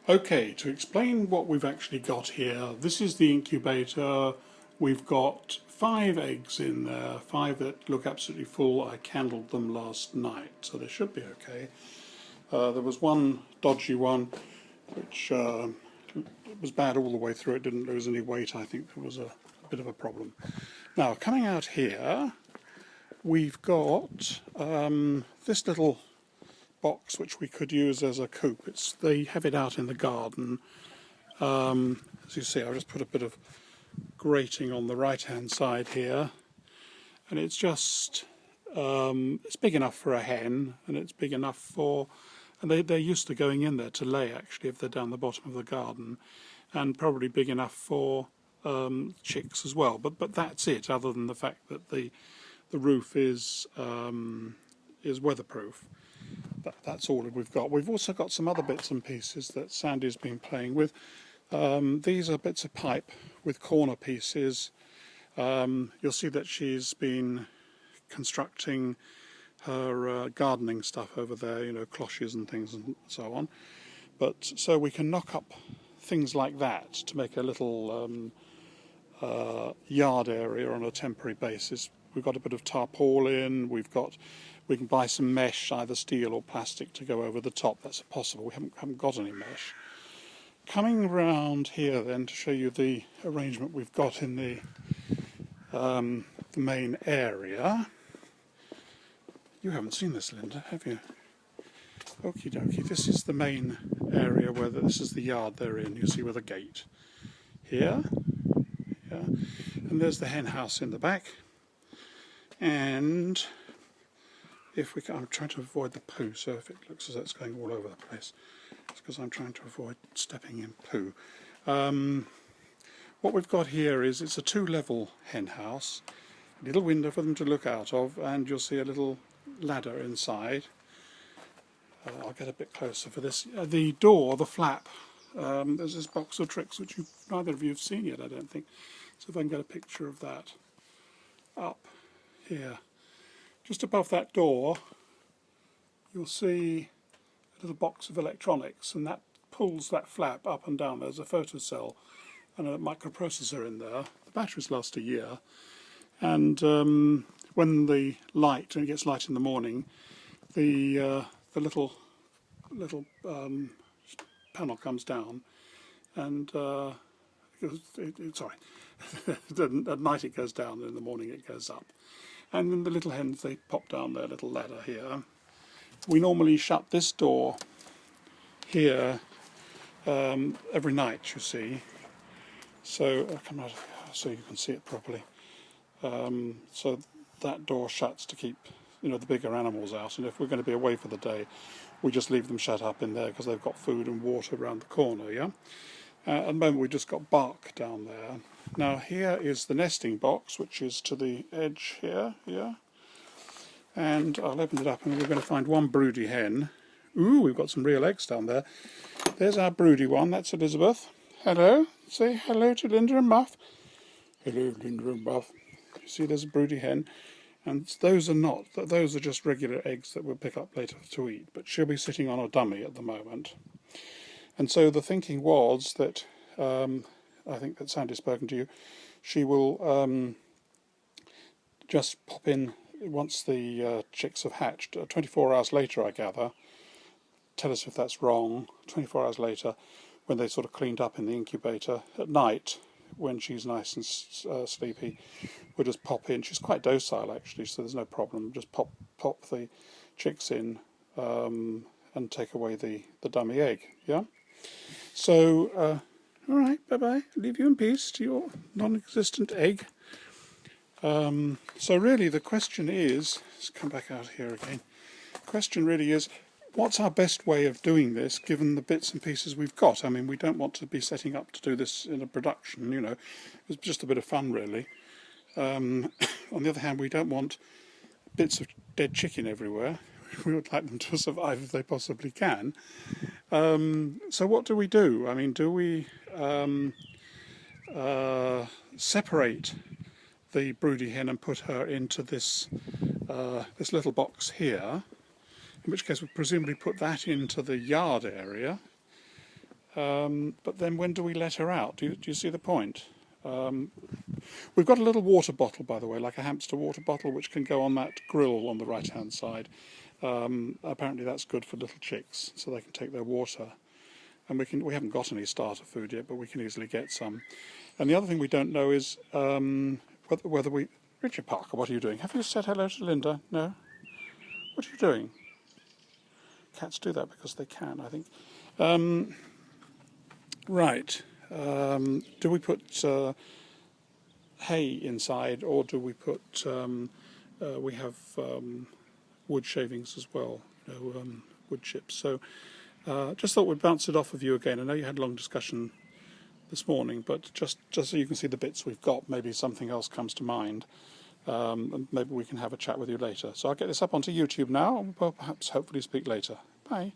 Okay, to explain what we've actually got here, this is the incubator. We've got 5 eggs in there, 5 that look absolutely full. I candled them last night, so they should be okay. There was one dodgy one, which was bad all the way through. It didn't lose any weight. I think there was a bit of a problem. Now, coming out here, we've got this little box which we could use as a coop. They have it out in the garden. As you see, I've just put a bit of grating on the right hand side here, and it's just it's big enough for a hen, and it's big enough for, and they're used to going in there to lay actually if they're down the bottom of the garden, and probably big enough for chicks as well, but that's it, other than the fact that the roof is weatherproof. That's all we've got. We've also got some other bits and pieces that Sandy's been playing with. These are bits of pipe with corner pieces. You'll see that she's been constructing her gardening stuff over there, you know, cloches and things and so on. But so we can knock up things like that to make a little yard area on a temporary basis. We've got a bit of tarpaulin, we can buy some mesh, either steel or plastic, to go over the top. That's possible. We haven't got any mesh. Coming round here then to show you the arrangement we've got in the main area. You haven't seen this, Linda, have you? Okie dokie. This is the main area where this is the yard they're in. You see with a gate here, yeah, and there's the hen house in the back. And if we can, I'm trying to avoid the poo, so if it looks as though it's going all over the place, it's because I'm trying to avoid stepping in poo. What we've got here is it's a 2-level hen house, a little window for them to look out of, and you'll see a little ladder inside. I'll get a bit closer for this. The door, the flap, there's this box of tricks which neither of you have seen yet, I don't think. So if I can get a picture of that up here. Just above that door you'll see a little box of electronics, and that pulls that flap up and down. There's a photocell and a microprocessor in there. The batteries last a year, and when the light, and it gets light in the morning, the little panel comes down, and sorry, at night it goes down, and in the morning it goes up. And then the little hens, they pop down their little ladder here. We normally shut this door here every night, you see. So I'll come out so you can see it properly. So that door shuts to keep, you know, the bigger animals out. And if we're going to be away for the day, we just leave them shut up in there because they've got food and water around the corner. Yeah. At the moment we've just got bark down there. Now here is the nesting box, which is to the edge here, yeah. And I'll open it up and we're going to find one broody hen. Ooh, we've got some real eggs down there. There's our broody one, that's Elizabeth. Hello, say hello to Linda and Muff. Hello, Linda and Muff. You see there's a broody hen. And those are just regular eggs that we'll pick up later to eat. But she'll be sitting on a dummy at the moment. And so the thinking was that, I think that Sandy's spoken to you, she will just pop in once the chicks have hatched, 24 hours later I gather. Tell us if that's wrong. 24 hours later, when they sort of cleaned up in the incubator, at night, when she's nice and sleepy, we'll just pop in. She's quite docile actually, so there's no problem. Just pop the chicks in and take away the dummy egg, yeah? So, all right, bye-bye. Leave you in peace to your non-existent egg. So really the question is, let's come back out here again. The question really is, what's our best way of doing this given the bits and pieces we've got? I mean, we don't want to be setting up to do this in a production, you know. It's just a bit of fun really. On the other hand, we don't want bits of dead chicken everywhere. We would like them to survive if they possibly can. So what do we do? I mean, do we separate the broody hen and put her into this little box here, in which case we'll presumably put that into the yard area, But then when do we let her out? Do you see the point? We've got a little water bottle, by the way, like a hamster water bottle, which can go on that grill on the right-hand side. Apparently that's good for little chicks, so they can take their water. And we haven't got any starter food yet, but we can easily get some. And the other thing we don't know is whether we... Richard Parker, what are you doing? Have you said hello to Linda? No? What are you doing? Cats do that because they can, I think. Right. Do we put hay inside, or do we put... we have wood shavings as well, wood chips. So just thought we'd bounce it off of you again. I know you had a long discussion this morning, but just so you can see the bits we've got, maybe something else comes to mind, and maybe we can have a chat with you later. So I'll get this up onto YouTube now, and we'll perhaps hopefully speak later. Bye.